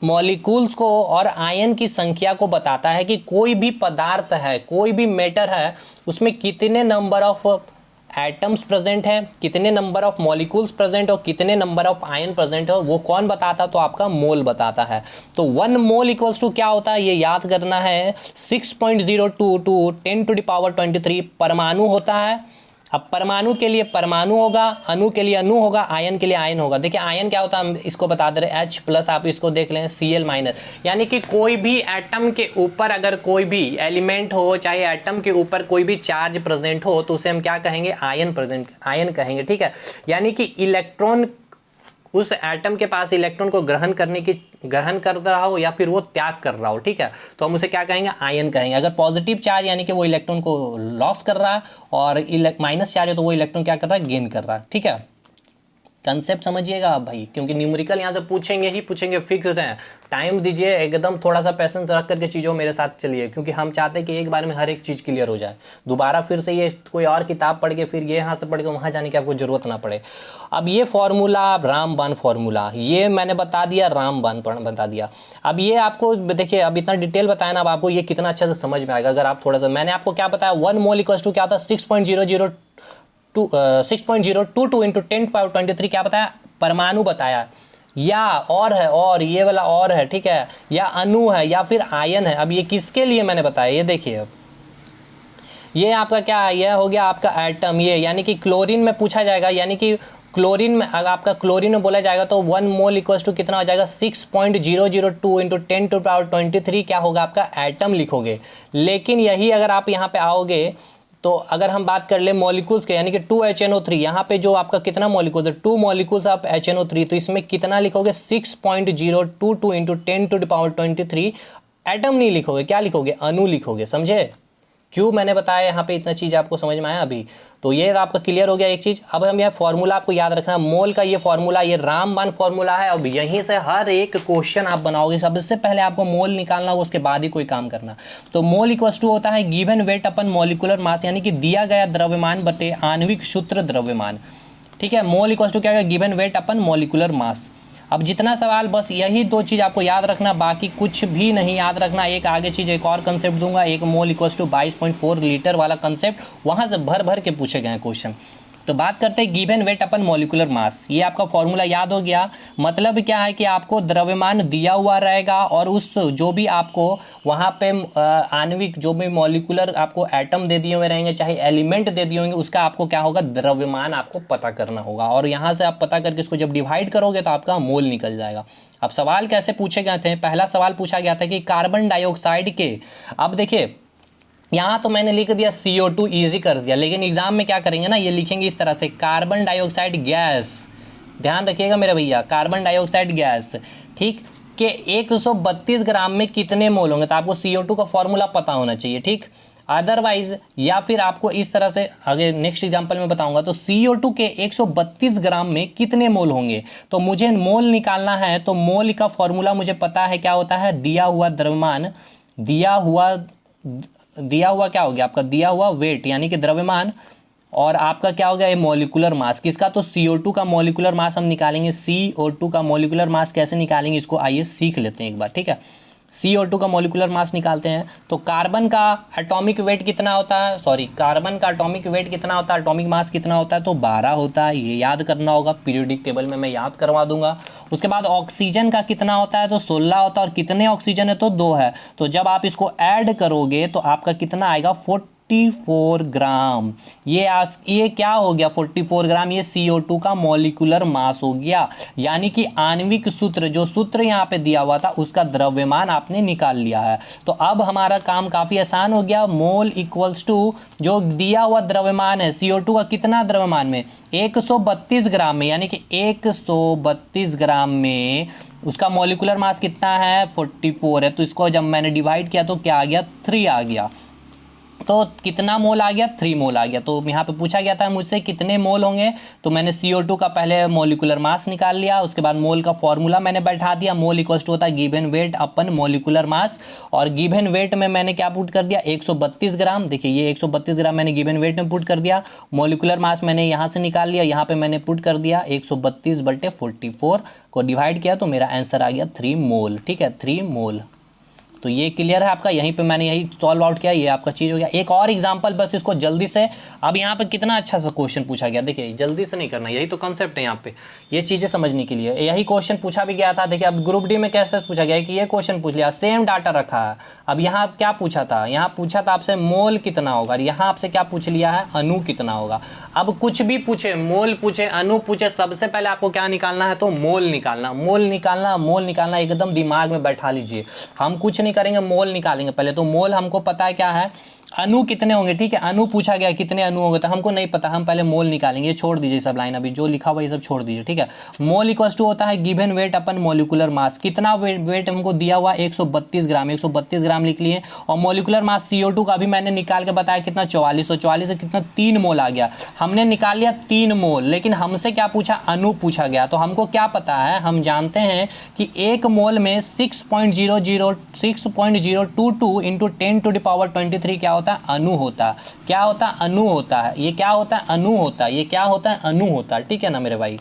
मॉलिक्यूल्स को और आयन की संख्या को बताता है कि कोई भी पदार्थ है, कोई भी मैटर है, उसमें कितने नंबर ऑफ एटम्स प्रेजेंट है, कितने नंबर ऑफ मॉलिक्यूल्स प्रेजेंट हो, कितने नंबर ऑफ आयन प्रेजेंट हो, वो कौन बताता, तो आपका मोल बताता है। तो 1 मोल इक्वल्स टू क्या होता है, ये याद करना है, 6.02 टू 10⁻23 परमाणु होता है। अब परमाणु के लिए परमाणु होगा, अणु के लिए अणु होगा, आयन के लिए आयन होगा। देखिए आयन क्या होता है, हम इसको बता दे रहे H+, आप इसको देख लें Cl-, यानी कि कोई भी एटम के ऊपर अगर कोई भी एलिमेंट हो, चाहे एटम के ऊपर कोई भी चार्ज प्रेजेंट हो, तो उसे हम क्या कहेंगे, आयन कहेंगे। ठीक है, यानी कि इलेक्ट्रॉन उस एटम के पास इलेक्ट्रॉन को ग्रहण कर रहा हो या फिर वो त्याग कर रहा हो, ठीक है, तो हम उसे क्या कहेंगे, आयन कहेंगे। अगर पॉजिटिव चार्ज यानी कि वो इलेक्ट्रॉन को लॉस कर रहा है, और माइनस चार्ज है तो वो इलेक्ट्रॉन क्या कर रहा है, गेन कर रहा है। ठीक है, कंसेप्ट समझिएगा आप भाई, क्योंकि न्यूमेरिकल यहाँ से पूछेंगे ही पूछेंगे, फिक्स्ड है। टाइम दीजिए एकदम, थोड़ा सा पैसेंस रख करके चीज़ों मेरे साथ चलिए, क्योंकि हम चाहते हैं कि एक बार में हर एक चीज़ क्लियर हो जाए। दोबारा फिर से ये कोई और किताब पढ़ के फिर ये यहाँ से पढ़ के वहाँ जाने की आपको ज़रूरत ना पड़े। अब ये फार्मूला, रामबाण फार्मूला, ये मैंने बता दिया, रामबाण बता दिया। अब ये आपको देखिए, अब इतना डिटेल बताया ना, अब आपको ये कितना अच्छे से समझ में आएगा अगर आप थोड़ा सा, मैंने आपको क्या बताया, 1 मोल इक्वल्स टू क्या होता है, 6.022 इंटू 10⁻23 क्या बताया, परमाणु बताया, या और है, और ये वाला और है, ठीक है, या अणु है, या फिर आयन है। अब ये किसके लिए मैंने बताया, ये देखिए, अब ये आपका क्या है, यह हो गया आपका एटम, ये यानी कि क्लोरीन में पूछा जाएगा, यानी कि क्लोरीन में अगर आपका क्लोरीन में बोला जाएगा तो 1 मोल इक्वल्स टू कितना हो जाएगा, 6.002 इंटू 10⁻23 क्या होगा, आपका एटम लिखोगे। लेकिन यही अगर आप यहाँ पे आओगे, तो अगर हम बात कर ले मॉलिक्यूल्स के, यानी कि 2HNO3, यहाँ पे जो आपका कितना मॉलिक्यूल्स है, 2 मॉलिक्यूल्स ऑफ HNO3, तो इसमें कितना लिखोगे, 6.022 इंटू 10⁻23 एटम नहीं लिखोगे, क्या लिखोगे, अणु लिखोगे। समझे क्यों मैंने बताया यहाँ पे, इतना चीज़ आपको समझ में आया अभी, तो ये आपका क्लियर हो गया एक चीज़। अब हम यह फॉर्मूला आपको याद रखना, मोल का ये फॉर्मूला, ये रामबाण फॉर्मूला है। अब यहीं से हर एक क्वेश्चन आप बनाओगे, सबसे पहले आपको मोल निकालना होगा, उसके बाद ही कोई काम करना। तो मोल इक्वल्स टू होता है गिवन वेट अपन मॉलिक्यूलर मास, यानी कि दिया गया द्रव्यमान बटे आणविक सूत्र द्रव्यमान। ठीक है, मोल इक्वल्स टू क्या है, गिवन वेट अपन मॉलिक्यूलर मास। अब जितना सवाल, बस यही 2 चीज़ आपको याद रखना, बाकी कुछ भी नहीं याद रखना। एक आगे चीज़, एक और कंसेप्ट दूंगा, एक मोल इक्वल्स टू 22.4 लीटर वाला कंसेप्ट, वहाँ से भर भर के पूछे गए हैं क्वेश्चन। तो बात करते हैं गिवन वेट अपन मॉलिक्यूलर मास, ये आपका फॉर्मूला याद हो गया। मतलब क्या है कि आपको द्रव्यमान दिया हुआ रहेगा, और उस जो भी आपको वहाँ पे आणविक जो भी मॉलिक्यूलर आपको एटम दे दिए हुए रहेंगे, चाहे एलिमेंट दे दिए होंगे, उसका आपको क्या होगा, द्रव्यमान आपको पता करना होगा, और यहाँ से आप पता करके इसको जब डिवाइड करोगे तो आपका मोल निकल जाएगा। अब सवाल कैसे पूछे गए थे, पहला सवाल पूछा गया था कि कार्बन डाइऑक्साइड के, अब देखिए यहाँ तो मैंने लिख दिया CO2, ईजी कर दिया, लेकिन एग्जाम में क्या करेंगे ना, ये लिखेंगे इस तरह से, कार्बन डाइऑक्साइड गैस, ध्यान रखिएगा मेरे भैया, कार्बन डाइऑक्साइड गैस, ठीक, कि 132 ग्राम में कितने मोल होंगे, तो आपको CO2 का फॉर्मूला पता होना चाहिए, ठीक। अदरवाइज या फिर आपको इस तरह से आगे नेक्स्ट एग्जांपल में बताऊंगा, तो CO2 के 132 ग्राम में कितने मोल होंगे, तो मुझे मोल निकालना है। तो मोल का फॉर्मूला मुझे पता है क्या होता है, दिया हुआ द्रव्यमान, दिया हुआ क्या हो गया आपका, दिया हुआ वेट यानी कि द्रव्यमान, और आपका क्या हो गया ये मॉलिक्यूलर मास किसका, तो CO2 का मॉलिक्यूलर मास हम निकालेंगे। CO2 का मॉलिक्यूलर मास कैसे निकालेंगे, इसको आइए सीख लेते हैं एक बार, ठीक है। CO2 का मॉलिक्यूलर मास निकालते हैं, तो कार्बन का एटॉमिक वेट कितना होता है, कार्बन का एटॉमिक वेट कितना होता है, एटॉमिक मास कितना होता है, तो 12 होता है। ये याद करना होगा, पीरियोडिक टेबल में मैं याद करवा दूंगा। उसके बाद ऑक्सीजन का कितना होता है, तो 16 होता है, और कितने ऑक्सीजन है, तो 2 है। तो जब आप इसको ऐड करोगे तो आपका कितना आएगा, 44 ग्राम। ये क्या हो गया 44 ग्राम, ये CO2 का मॉलिक्यूलर मास हो गया। यानी कि आणविक सूत्र, जो सूत्र यहाँ पे दिया हुआ था उसका द्रव्यमान आपने निकाल लिया है। तो अब हमारा काम काफ़ी आसान हो गया। मोल इक्वल्स टू जो दिया हुआ द्रव्यमान है CO2 का, कितना द्रव्यमान में, 132 ग्राम में, यानी कि 132 ग्राम में उसका मॉलिक्यूलर मास कितना है, 44 है। तो इसको जब मैंने डिवाइड किया तो क्या आ गया, 3 आ गया। तो कितना मोल आ गया, 3 मोल आ गया। तो यहाँ पे पूछा गया था मुझसे कितने मोल होंगे, तो मैंने CO2 का पहले मॉलिक्यूलर मास निकाल लिया, उसके बाद मोल का फॉर्मूला मैंने बैठा दिया। मोल इक्वल टू होता है given weight upon molecular mass, और गिवन वेट में मैंने क्या पुट कर दिया, 132 ग्राम। देखिए ये 132 ग्राम मैंने गिवन वेट में पुट कर दिया। मॉलिक्यूलर मास मैंने यहाँ से निकाल लिया, यहाँ पे मैंने पुट कर दिया 132/44 को डिवाइड किया, तो मेरा आंसर आ गया 3 मोल, ठीक है, 3 मोल। तो ये क्लियर है आपका, यहीं पे मैंने यही सॉल्व आउट किया, ये आपका चीज़ हो गया। एक और एग्जांपल बस इसको जल्दी से, अब यहाँ पे कितना अच्छा सा क्वेश्चन पूछा गया, देखिए जल्दी से नहीं करना, यही तो कॉन्सेप्ट है यहाँ पे, ये चीज़ें समझने के लिए। यही क्वेश्चन पूछा भी गया था, देखिए अब ग्रुप डी में कैसे पूछा गया कि ये क्वेश्चन पूछ लिया, सेम डाटा रखा है। अब यहाँ क्या पूछा था, यहाँ पूछा था आपसे मोल कितना होगा, यहाँ आपसे क्या पूछ लिया है, अणु कितना होगा। अब कुछ भी पूछे, मोल पूछे, अणु पूछे, सबसे पहले आपको क्या निकालना है, तो मोल निकालना, मोल निकालना, मोल निकालना एकदम दिमाग में बैठा लीजिए। हम कुछ नहीं करेंगे, मोल निकालेंगे पहले। तो मोल हमको पता है क्या है, अणु कितने होंगे, ठीक है, अणु पूछा गया कितने अणु होंगे, तो हमको नहीं पता, हम पहले मोल निकालेंगे। ये छोड़ दीजिए सब लाइन, अभी जो लिखा हुआ ये सब छोड़ दीजिए, ठीक है। मोल इक्वल्स टू होता है गिवन वेट अपन मॉलिक्यूलर मास, कितना वेट हमको दिया हुआ 132 ग्राम, 132 ग्राम लिख लिए। और मॉलिक्यूलर मास CO2 का भी मैंने निकाल के बताया कितना, 44 से कितना 3 मोल आ गया। हमने निकाल लिया 3 मोल, लेकिन हमसे क्या पूछा, अणु पूछा गया। तो हमको क्या पता है, हम जानते हैं कि 1 मोल में 6.022 इंटू 10⁻23 क्या होता है, अणु होता है। क्या होता है, अणु होता है। ये क्या होता है, अणु होता है। ये क्या होता है, अणु होता है, ठीक है ना मेरे भाई।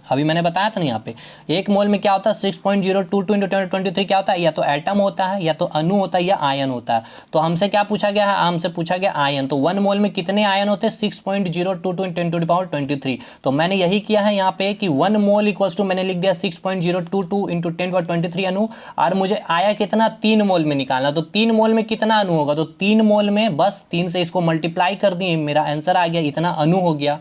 अभी मैंने बताया था ना यहाँ पे 1 मोल में क्या होता है, 6.022 इंटू 10⁻23 क्या होता है, या तो एटम होता है, या तो अणु होता है, या आयन होता है। तो हमसे क्या पूछा गया है, हमसे पूछा गया आयन। तो 1 मोल में कितने आयन होते हैं, 6.022 इंटू 10⁻23। तो मैंने यही किया है यहाँ पे कि 1 मोल इक्वल्स टू मैंने लिख दिया 6.022 इंटू 10⁻23 अणु, और मुझे आया कितना, 3 मोल में निकालना। तो 3 मोल में कितना अणु होगा, तो 3 मोल में बस 3 से इसको मल्टीप्लाई कर दिए, मेरा आंसर आ गया, इतना अणु हो गया।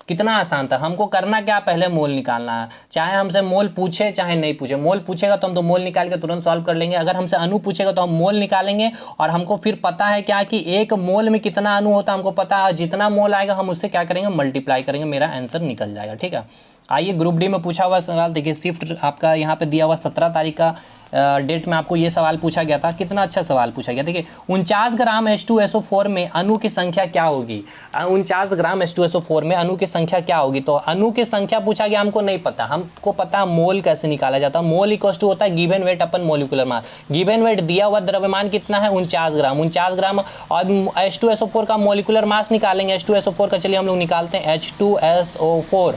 कितना आसान था। हमको करना क्या, पहले मोल निकालना है। चाहे हमसे मोल पूछे चाहे नहीं पूछे, मोल पूछेगा तो हम तो मोल निकाल के तुरंत सॉल्व कर लेंगे। अगर हमसे अणु पूछेगा तो हम मोल निकालेंगे, और हमको फिर पता है क्या कि 1 मोल में कितना अणु होता है हमको पता है। जितना मोल आएगा हम उससे क्या करेंगे, मल्टीप्लाई करेंगे, मेरा आंसर निकल जाएगा, ठीक है। आइए ग्रुप डी में पूछा हुआ सवाल देखिए, शिफ्ट आपका यहाँ पे दिया हुआ 17 तारीख का डेट में आपको ये सवाल पूछा गया था। कितना अच्छा सवाल पूछा गया, देखिए 49 ग्राम H2SO4 में अणु की संख्या क्या होगी। 49 ग्राम H2SO4 में अणु की संख्या क्या होगी, तो अणु की संख्या पूछा गया, हमको नहीं पता। हमको पता मोल कैसे निकाला जाता है। मोल इक्वल टू होता है गिवन वेट अपन मॉलिक्यूलर मास। गिवन वेट दिया हुआ द्रव्यमान कितना है, 49 ग्राम, 49 ग्राम, और H2SO4 का मॉलिक्यूलर मास निकालेंगे। H2SO4 का चलिए हम लोग निकालते हैं, H2SO4,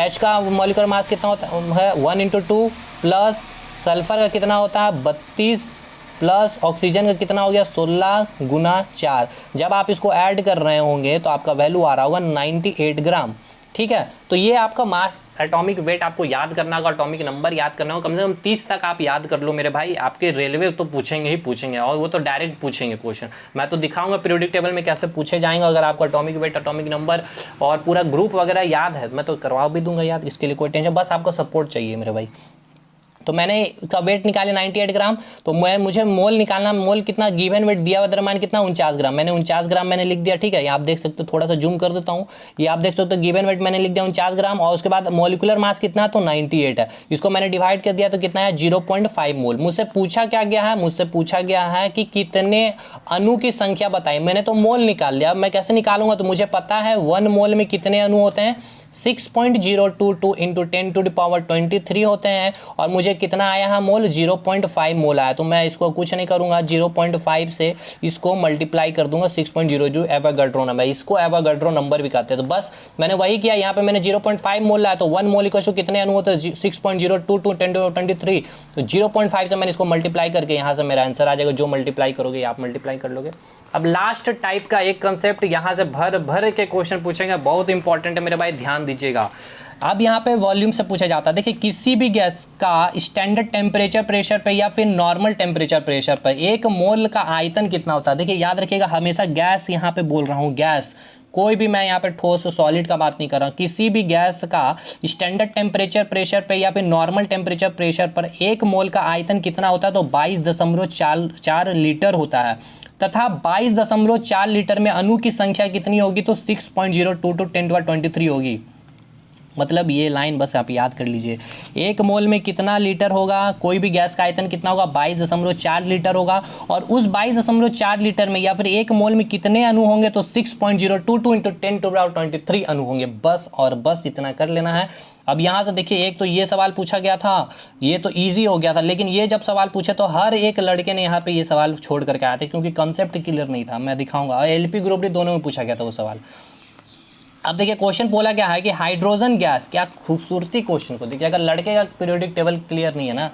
H का मॉलिक्यूलर मास कितना होता है, 1/2 प्लस सल्फर का कितना होता है 32 प्लस ऑक्सीजन का कितना हो गया 16 × 4। जब आप इसको ऐड कर रहे होंगे तो आपका वैल्यू आ रहा होगा 98 ग्राम, ठीक है। तो ये आपका मास एटॉमिक वेट आपको याद करना होगा, एटॉमिक नंबर याद करना होगा, कम से कम 30 तक आप याद कर लो मेरे भाई। आपके रेलवे तो पूछेंगे ही पूछेंगे, और वो तो डायरेक्ट पूछेंगे क्वेश्चन। मैं तो दिखाऊंगा पीरियोडिक टेबल में कैसे पूछे जाएंगे। अगर आपको एटॉमिक वेट, एटॉमिक नंबर और पूरा ग्रुप वगैरह याद है, मैं तो करवा भी दूंगा याद, इसके लिए कोई टेंशन, बस आपको सपोर्ट चाहिए मेरे भाई। तो मैंने का वेट निकाले 98 ग्राम, तो मुझे मोल निकालना, मोल कितना गिवन वेट दिया हुआ द्रव्यमान कितना 49 ग्राम, मैंने 49 ग्राम मैंने लिख दिया। ठीक है, ये आप देख सकते हो, थोड़ा सा जूम कर देता हूँ, ये आप देख सकते हो गिवन वेट मैंने लिख दिया 49 ग्राम, और उसके बाद मॉलिक्यूलर मास कितना, तो 98 है, इसको मैंने डिवाइड कर दिया तो कितना है 0.5 मोल। मुझसे पूछा क्या गया है, मुझसे पूछा गया है कि कितने अणु की संख्या बताई, मैंने तो मोल निकाल लिया, अब मैं कैसे निकालूंगा, तो मुझे पता है 1 मोल में कितने अणु होते हैं, 6.022 इंटू 10⁻23 होते हैं, और मुझे कितना आया है मोल, 0.5 मोल आया। तो मैं इसको कुछ नहीं करूंगा, 0.5 से इसको मल्टीप्लाई कर दूंगा 6.00 एवोगाड्रो नंबर, इसको एवोगाड्रो नंबर भी कहते हैं। तो बस मैंने वही किया, यहाँ पे मैंने 0.5 मोल लाया, तो 1 मोल इक्वल टू कितने अणु होते हैं, 6.022 10⁻23, तो 0.5 से मैंने इसको मल्टीप्लाई करके यहाँ से मेरा आंसर आ जाएगा। जो मल्टीप्लाई करोगे आप मल्टीप्लाई कर लोगे। अब लास्ट टाइप का एक कंसेप्ट यहाँ से भर भर के क्वेश्चन पूछेंगे, बहुत इंपॉर्टेंट है मेरे भाई, ध्यान दीजिएगा। अब यहाँ पे वॉल्यूम से पूछा जाता है, देखिए किसी भी गैस का स्टैंडर्ड टेम्परेचर प्रेशर पे या फिर नॉर्मल टेम्परेचर प्रेशर पर 1 मोल का आयतन कितना होता है। देखिए याद रखिएगा, हमेशा गैस यहाँ पे बोल रहा हूँ, गैस, कोई भी मैं यहाँ पे ठोस सॉलिड का बात नहीं कर रहा हूँ, किसी भी गैस का स्टैंडर्ड टेम्परेचर प्रेशर पे या फिर नॉर्मल टेम्परेचर प्रेशर पर 1 मोल का आयतन कितना होता है, तो 22.4 लीटर होता है, तथा 22.4 लीटर में अणु की संख्या कितनी होगी, तो 6.022 10⁻23 होगी। मतलब ये लाइन बस आप याद कर लीजिए, 1 मोल में कितना लीटर होगा, कोई भी गैस का आयतन कितना होगा, 22.4 लीटर होगा, और उस 22.4 लीटर में या फिर 1 मोल में कितने अणु होंगे, तो 6.022 इंटू 10⁻23 अणु होंगे। बस और बस इतना कर लेना है। अब यहाँ से देखिए, एक तो ये सवाल पूछा गया था, ये तो इजी हो गया था, लेकिन ये जब सवाल पूछे तो हर एक लड़के ने यहाँ पे ये सवाल छोड़ करके आए थे, क्योंकि कंसेप्ट क्लियर नहीं था। मैं दिखाऊंगा, एलपी ग्रुप डी दोनों में पूछा गया था वो सवाल। अब देखिए क्वेश्चन बोला क्या है कि हाइड्रोजन गैस, क्या खूबसूरती क्वेश्चन को देखिए, अगर लड़के का पीरियोडिक टेबल क्लियर नहीं है ना,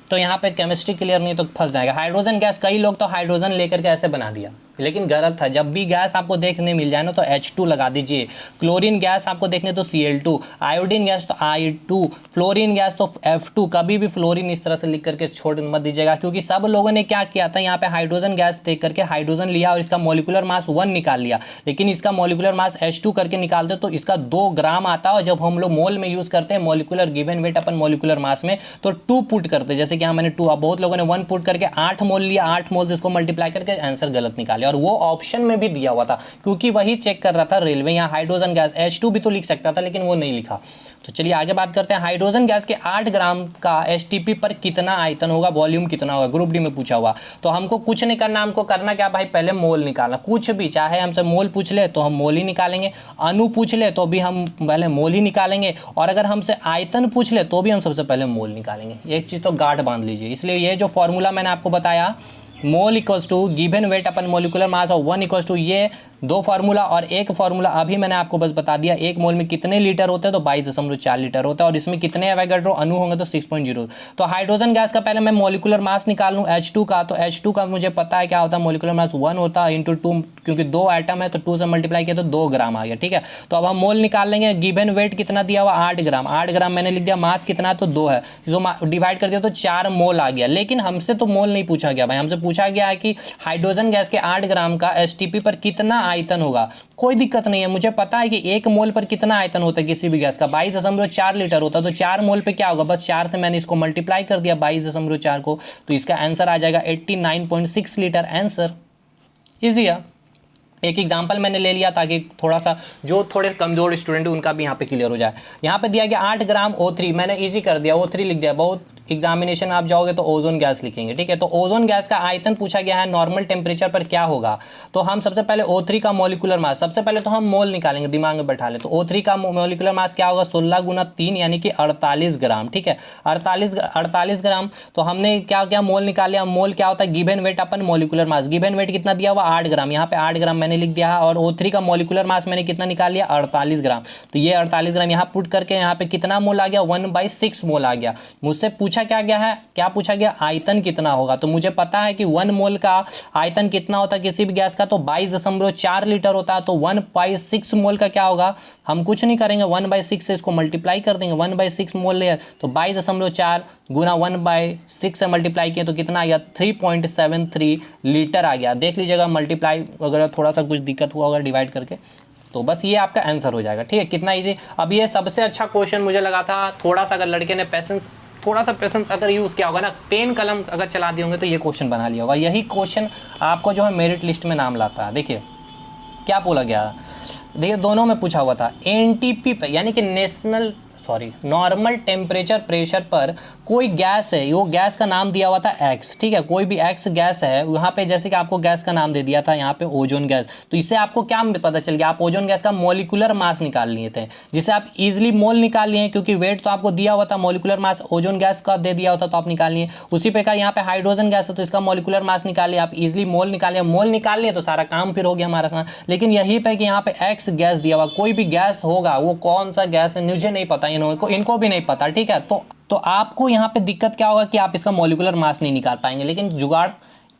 तो यहाँ पे केमिस्ट्री क्लियर नहीं तो फंस जाएगा। हाइड्रोजन गैस, कई लोग तो हाइड्रोजन लेकर के ऐसे बना दिया, लेकिन गलत था। जब भी गैस आपको देखने मिल जाए ना तो H2 लगा दीजिए, क्लोरीन गैस आपको देखने तो Cl2, आयोडीन गैस तो I2, फ्लोरीन गैस तो F2, कभी भी फ्लोरीन इस तरह से लिख करके छोड़ मत दीजिएगा, क्योंकि सब लोगों ने क्या किया था, यहाँ पे हाइड्रोजन गैस देख करके हाइड्रोजन लिया और इसका मॉलिक्यूलर मास 1 निकाल लिया, लेकिन इसका मॉलिक्यूलर मास H2 करके निकालते तो इसका 2 ग्राम आता है, और जब हम लोग मोल में यूज करते हैं molecular given weight upon molecular मास में, तो 2 पुट करते, जैसे कि यहाँ मैंने 2, अब बहुत लोगों ने 1 पुट करके 8 मोल लिया, 8 मोल से इसको मल्टीप्लाई करके आंसर गलत निकाले, और वो ऑप्शन में भी दिया हुआ था, क्योंकि वही चेक कर रहा था रेलवे। यहाँ हाइड्रोजन गैस H2 भी तो लिख सकता था, लेकिन वो नहीं लिखा। तो चलिए आगे बात करते हैं, हाइड्रोजन गैस के 8 ग्राम का एसटीपी पर कितना आयतन होगा, वॉल्यूम कितना होगा, ग्रुप डी में पूछा हुआ। तो हमको कुछ नहीं करना, हमको करना क्या भाई, पहले मोल निकालना, कुछ भी, चाहे हमसे मोल पूछ ले तो हम मोल ही निकालेंगे, अणु पूछ ले तो भी हम पहले मोल ही निकालेंगे, और अगर हमसे आयतन पूछ ले तो भी हम सबसे पहले मोल निकालेंगे। एक चीज़ तो गांठ बांध लीजिए। इसलिए ये जो फॉर्मूला मैंने आपको बताया, mole equals to given weight upon molecular mass और 1 इक्वल्स टू, ये 2 फार्मूला और एक फार्मूला अभी मैंने आपको बस बता दिया। 1 मोल में कितने लीटर होते हैं, तो 22.4 लीटर होता है, और इसमें कितने एवोगाड्रो अणु होंगे, तो 6.0। तो हाइड्रोजन गैस का पहले मैं मॉलिक्यूलर मास निकाल लूँ H2 का, तो H2 का मुझे पता है क्या होता है, मॉलिक्यूलर मास 1 होता है इंटू 2, क्योंकि 2 आइटम है तो 2 से मल्टीप्लाई किया तो 2 ग्राम आ गया। ठीक है, तो अब हम मोल निकाल लेंगे। गिवन वेट कितना दिया हुआ, 8 ग्राम, 8 ग्राम मैंने लिख दिया, मास कितना तो 2 है, इसको डिवाइड कर दिया तो 4 मोल आ गया। लेकिन हमसे तो मोल नहीं पूछा गया भाई, हमसे पूछा गया है कि हाइड्रोजन गैस के 8 ग्राम का एसटीपी पर कितना आयतन होगा। कोई दिक्कत नहीं है, मुझे पता है कि 1 मोल पर कितना आयतन होता है किसी भी गैस का, 22.4 लीटर होता है, तो 4 मोल पे क्या होगा, बस 4 से मैंने इसको मल्टीप्लाई कर दिया 22.4 को, तो इसका आंसर आ जाएगा 89.6 लीटर। आंसर इजी है। एक एग्जांपल मैंने ले लिया ताकि थोड़ा सा जो थोड़े कमजोर स्टूडेंट है उनका भी यहाँ पे क्लियर हो जाए। यहाँ पे दिया गया 8 ग्राम O3, मैंने इजी कर दिया, O3 लिख दिया। बहुत एग्जामिनेशन आप जाओगे तो ओजोन गैस लिखेंगे, ठीक है। तो ओजोन गैस का आयतन पूछा गया है, नॉर्मल टेम्परेचर पर क्या होगा। तो हम सबसे पहले O3 का मॉलिक्यूलर मास, सबसे पहले तो हम मोल निकालेंगे, दिमाग में बैठा ले। तो O3 का मॉलिक्यूलर मास क्या होगा, 16 गुना 3 यानी कि 48 ग्राम, ठीक है। 48 ग्राम। तो हमने क्या क्या मोल निकाल लिया। मोल क्या होता है, गिवन वेट अपन मॉलिक्यूलर मास। गिवन वेट कितना दिया हुआ, 8 ग्राम, यहाँ पे 8 ग्राम मैंने लिख दिया है। और O3 का मॉलिक्यूलर मास मैंने कितना निकाल लिया, 48 ग्राम। तो ये 48 ग्राम यहाँ पुट करके यहाँ पे कितना मोल आ गया, 1/6 मोल आ गया। मुझसे पूछा क्या गया है, क्या पूछा गया, आयतन कितना होगा। तो मुझे पता है कि 1 मोल का आयतन कितना होता है किसी भी गैस का, तो 22.4 लीटर होता है। तो 1/6 मोल का क्या होगा, हम कुछ नहीं करेंगे, 1/6 से इसको मल्टीप्लाई कर देंगे। 1/6 मोल ले तो 22.4 गुना 1/6 से मल्टीप्लाई किए तो कितना आ गया, 3.73 लीटर आ गया। देख लीजिएगा मल्टीप्लाई अगर थोड़ा सा कुछ दिक्कत हुआ होगा डिवाइड करके, तो बस ये आपका आंसर हो जाएगा, ठीक है। कितना इजी। अब ये सबसे अच्छा क्वेश्चन मुझे लगा था, थोड़ा सा अगर लड़के ने पैसेंस थोड़ा सा पेशेंस अगर यूज़ किया होगा ना, पेन कलम अगर चला दिए होंगे तो ये क्वेश्चन बना लिया होगा। यही क्वेश्चन आपको जो है मेरिट लिस्ट में नाम लाता है। देखिए क्या बोला गया, देखिए दोनों में पूछा हुआ था एनटीपी पे, यानी कि नॉर्मल टेम्परेचर प्रेशर पर कोई गैस है, वो गैस का नाम दिया हुआ था एक्स, ठीक है, कोई भी एक्स गैस है यहाँ पे, जैसे कि आपको गैस का नाम दे दिया था यहाँ पे ओजोन गैस, तो इससे आपको क्या पता चल गया, आप ओजोन गैस का मॉलिक्यूलर मास निकाल लिए थे, जिसे आप इजीली मोल निकाल लिए, क्योंकि वेट तो आपको दिया हुआ था, मॉलिक्यूलर मास ओजोन गैस का दे दिया होता तो आप निकाल लिए। उसी प्रकार यहाँ पे हाइड्रोजन गैस है तो इसका मॉलिक्यूलर मास निकाल लिया, आप इजिली मोल निकाल लिए तो सारा काम फिर हो गया हमारा साथ। लेकिन यही पे कि यहाँ पे एक्स गैस दिया हुआ, कोई भी गैस होगा, वो कौन सा गैस है मुझे नहीं पता, इनको भी नहीं पता, ठीक है। तो आपको यहाँ पे दिक्कत क्या होगा कि आप इसका मॉलिक्यूलर मास नहीं निकाल पाएंगे। लेकिन जुगाड़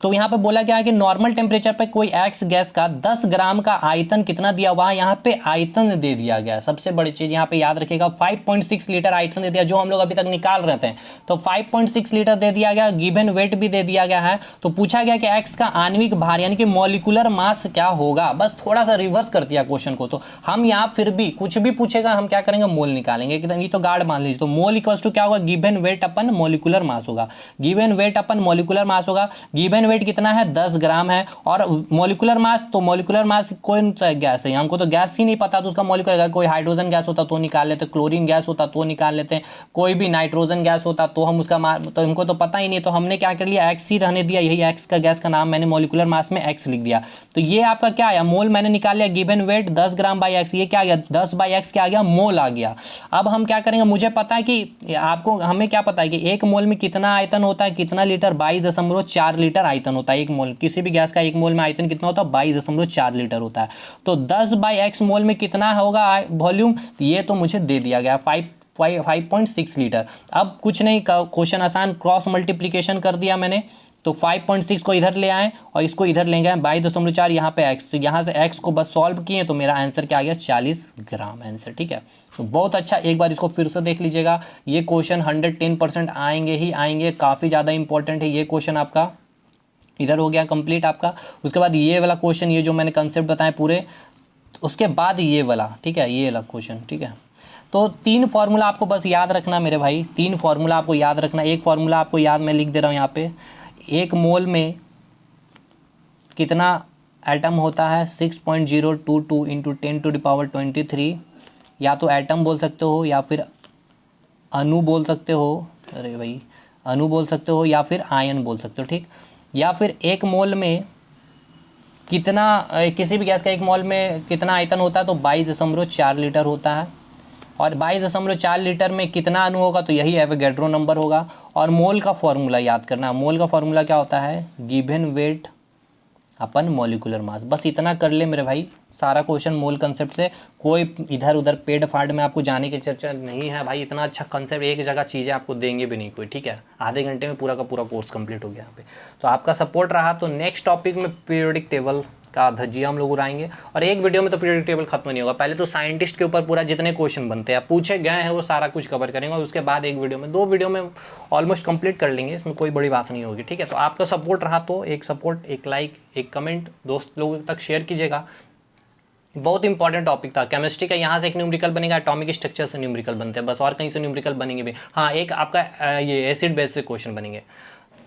तो यहाँ पे बोला गया है कि नॉर्मल टेम्परेचर पे कोई एक्स गैस का 10 ग्राम का आयतन कितना दिया हुआ है, यहाँ पे आयतन दे दिया गया है। सबसे बड़ी चीज यहाँ पे याद रखिएगा, 5.6 लीटर आयतन दे दिया, जो हम लोग अभी तक निकाल रहे थे। तो 5.6 लीटर दे दिया गया, गिवन वेट भी दे दिया गया है। तो पूछा गया कि एक्स का आणविक भार यानी कि मॉलिक्यूलर मास क्या होगा, बस थोड़ा सा रिवर्स कर दिया क्वेश्चन को। तो हम यहाँ फिर भी कुछ भी पूछेगा हम क्या करेंगे, मोल निकालेंगे, एकदम ये तो गार्ड मान लीजिए। तो मोल इक्वल्स टू क्या होगा, गिवन वेट अपन मॉलिक्यूलर मास होगा, गिवन वेट अपन मॉलिक्यूलर मास होगा। गिवन वेट कितना है, 10 ग्राम है, और मॉलिक्यूलर मास, तो मॉलिक्यूलर मास कौन सा गैस है, हमको तो गैस ही नहीं पता, तो उसका मॉलिक्यूलर, कोई हाइड्रोजन गैस होता तो निकाल लेते, क्लोरीन गैस होता तो निकाल लेते, कोई भी नाइट्रोजन गैस होता तो हम उसका तो हमको तो पता ही नहीं, तो हमने क्या कर लिया, एक्स ही रहने दिया, यही एक्स का गैस का नाम मैंने मॉलिक्यूलर मास में एक्स लिख दिया। तो ये आपका क्या आया, मोल मैंने निकाल लिया, given weight 10 gram by x, ये क्या आ गया, 10 बाई एक्स क्या आ गया, मोल आ गया। अब हम क्या करेंगे, मुझे पता है कि आपको, हमें क्या पता है कि एक मोल में कितना आयतन होता है, कितना लीटर, 22.4 लीटर आयतन होता है एक मोल, किसी भी गैस का एक मोल में आयतन कितना होता है, 22.4 लीटर होता है। तो 10 बाई एक्स मोल में कितना होगा वॉल्यूम, ये तो मुझे दे दिया गया 5.6 लीटर। अब कुछ नहीं, क्वेश्चन आसान, क्रॉस मल्टीप्लीकेशन कर दिया मैंने, तो 5.6 को इधर ले आए और इसको इधर ले गए, 22.4 यहाँ पे एक्स, तो यहाँ से एक्स को बस सॉल्व किए तो मेरा आंसर क्या आ गया, 40 ग्राम आंसर, ठीक है। तो बहुत अच्छा, एक बार इसको फिर से देख लीजिएगा, ये क्वेश्चन 110% आएंगे ही आएंगे, काफ़ी ज़्यादा इंपॉर्टेंट है ये क्वेश्चन आपका। इधर हो गया कंप्लीट आपका। उसके बाद ये वाला क्वेश्चन, ये जो मैंने कंसेप्ट बताए पूरे, उसके बाद ये वाला, ठीक है, ये वाला क्वेश्चन, ठीक है। तो 3 फार्मूला आपको बस याद रखना मेरे भाई, 3 फार्मूला आपको याद रखना। एक फार्मूला आपको याद, मैं लिख दे रहा हूँ यहाँ पे, एक मोल में कितना एटम होता है, 6.022 इंटू 10⁻23, या तो एटम बोल सकते हो या फिर अणु बोल सकते हो, अरे भाई अणु बोल सकते हो या फिर आयन बोल सकते हो, ठीक। या फिर एक मोल में कितना, किसी भी गैस का एक मोल में कितना आयतन होता है, तो 22.4 लीटर होता है। और 22.4 लीटर में कितना अणु होगा, तो यही एवोगैड्रो नंबर होगा। और मोल का फॉर्मूला याद करना, मोल का फॉर्मूला क्या होता है, गिवन वेट अपन मॉलिक्यूलर मास। बस इतना कर ले मेरे भाई, सारा क्वेश्चन मोल कंसेप्ट से, कोई इधर उधर पेड फाड़ में आपको जाने की चर्चा नहीं है भाई। इतना अच्छा कंसेप्ट एक जगह चीज़ें आपको देंगे भी नहीं कोई, ठीक है। आधे घंटे में पूरा का पूरा कोर्स कंप्लीट हो गया यहाँ पे। तो आपका सपोर्ट रहा, तो नेक्स्ट टॉपिक में पीरियोडिक टेबल का धज्जिया हम लोग उड़ाएंगे, और एक वीडियो में तो पीरियोडिक टेबल खत्म नहीं होगा। पहले तो साइंटिस्ट के ऊपर पूरा जितने क्वेश्चन बनते हैं पूछे गए हैं वो सारा कुछ कवर करेंगे, और उसके बाद एक वीडियो में, 2 वीडियो में ऑलमोस्ट कंप्लीट कर लेंगे, इसमें कोई बड़ी बात नहीं होगी, ठीक है। तो आपका सपोर्ट रहा तो एक सपोर्ट, एक लाइक, एक कमेंट दोस्त लोगों तक शेयर कीजिएगा। बहुत इंपॉर्टेंट टॉपिक था केमिस्ट्री का, यहाँ से एक न्यूमेरिकल बनेगा, एटॉमिक स्ट्रक्चर से न्यूमेरिकल बनते हैं बस, और कहीं से न्यूमेरिकल बनेंगे भी, हाँ एक आपका ये एसिड बेस से क्वेश्चन बनेंगे।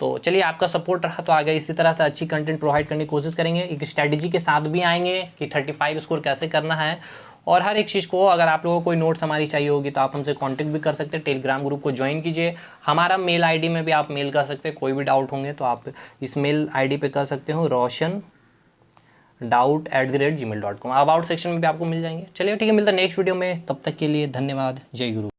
तो चलिए आपका सपोर्ट रहा तो आगे इसी तरह से अच्छी कंटेंट प्रोवाइड करने की कोशिश करेंगे, एक स्ट्रैटेजी के साथ भी आएंगे कि 35 स्कोर कैसे करना है। और हर एक चीज़ को, अगर आप लोगों को कोई नोट्स हमारी चाहिए होगी तो आप हमसे कांटेक्ट भी कर सकते हैं, टेलीग्राम ग्रुप को ज्वाइन कीजिए, हमारा मेल आईडी में भी आप मेल कर सकते हैं, कोई भी डाउट होंगे तो आप इस मेल आईडी पे कर सकते हो, roshan.doubt@gmail.com। अबाउट सेक्शन में भी आपको मिल जाएंगे। चलिए ठीक है, मिलता है नेक्स्ट वीडियो में, तब तक के लिए धन्यवाद, जय गुरु।